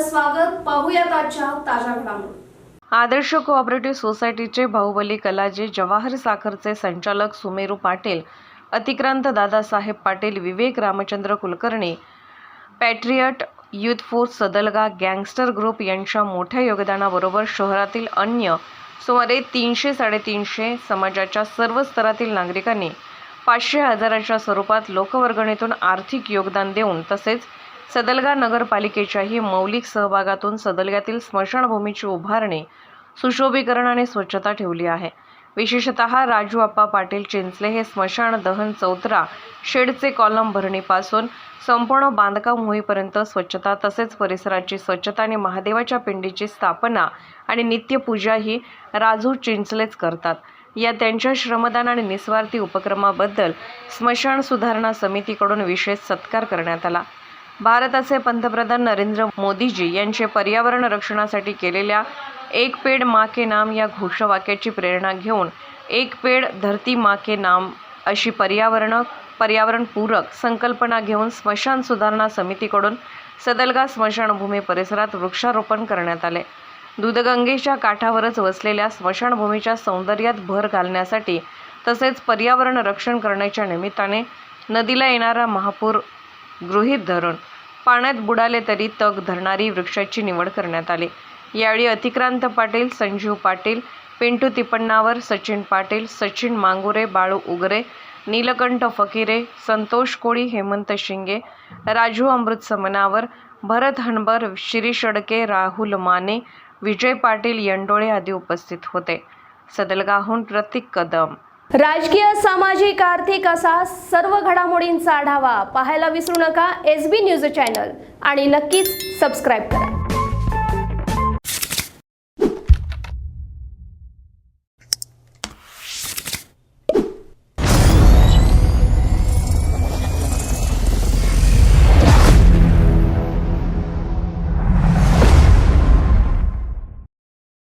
आपलं स्वागत. पाहूयात आजच्या ताज्या घडामोडी. आदर्श कोऑपरेटिव्ह सोसायटीचे बाहुबली कलाजी जवाहर साखरचे संचालक सुमेरू पाटील, अतिक्रांत Dadasaheb Patil, Vivek Ramchandra Kulkarni, patriot youth force Sadalga gangster group यांच्या मोठ्या योगदानाबरोबर शहरातील अन्य सुमारे 300-350 समाजाच्या सर्व स्तरातील नागरिकांनी 500,000च्या स्वरूपात लोकवर्गणीतून आर्थिक योगदान देऊन तसेच सदलगा नगरपालिकेच्याही मौलिक सहभागातून सदलग्यातील स्मशानभूमीची उभारणी, सुशोभीकरण आणि स्वच्छता ठेवली आहे. विशेषतः राजू आप्पा पाटील चिंचले हे स्मशान दहन चौतरा शेडचे कॉलम भरणीपासून संपूर्ण बांधकाम होईपर्यंत स्वच्छता तसेच परिसराची स्वच्छता आणि महादेवाच्या पिंडीची स्थापना आणि नित्यपूजा ही राजू चिंचलेच करतात. या त्यांच्या श्रमदान आणि निस्वार्थी उपक्रमाबद्दल स्मशान सुधारणा समितीकडून विशेष सत्कार करण्यात आला. भारताचे पंतप्रधान नरेंद्र मोदीजी यांचे पर्यावरण रक्षणासाठी केलेल्या एक पेड़ माँ के नाम या घोषवाक्याची प्रेरणा घेऊन एक पेड़ धरती माँ के नाम अशी पर्यावरणपूरक संकल्पना घेऊन स्मशान सुधारणा समितीकडून सदलगा स्मशानभूमी परिसरात वृक्षारोपण करण्यात आले. दूधगंगेच्या काठावरच वसलेल्या स्मशानभूमीच्या सौंदर्यात भर घालण्यासाठी तसेच पर्यावरण रक्षण करण्याच्या निमित्ताने नदीला येणारा महापूर गृहीत धरून पाण्यात बुडाले तरी तग धरणारी वृक्षाची निवड करण्यात आली. यावेळी अतिक्रांत पाटील, संजीव पाटील, पिंटू तिपण्णावर, सचिन पाटील, सचिन मांगुरे, बाळू उगरे, नीलकंठ फकीरे, संतोष कोळी, हेमंत शिंगे, राजू अमृत समनावर, भरत हनबर, शिरीष अडके, राहुल माने, विजय पाटील यंडोळे आदी उपस्थित होते. सदलगाहून प्रतीक कदम. राजकीय, सामाजिक, आर्थिक असा सर्व घडामोडींचा आढावा पाहायला विसरू नका SB न्यूज चॅनल आणि नक्कीच सबस्क्राईब करा.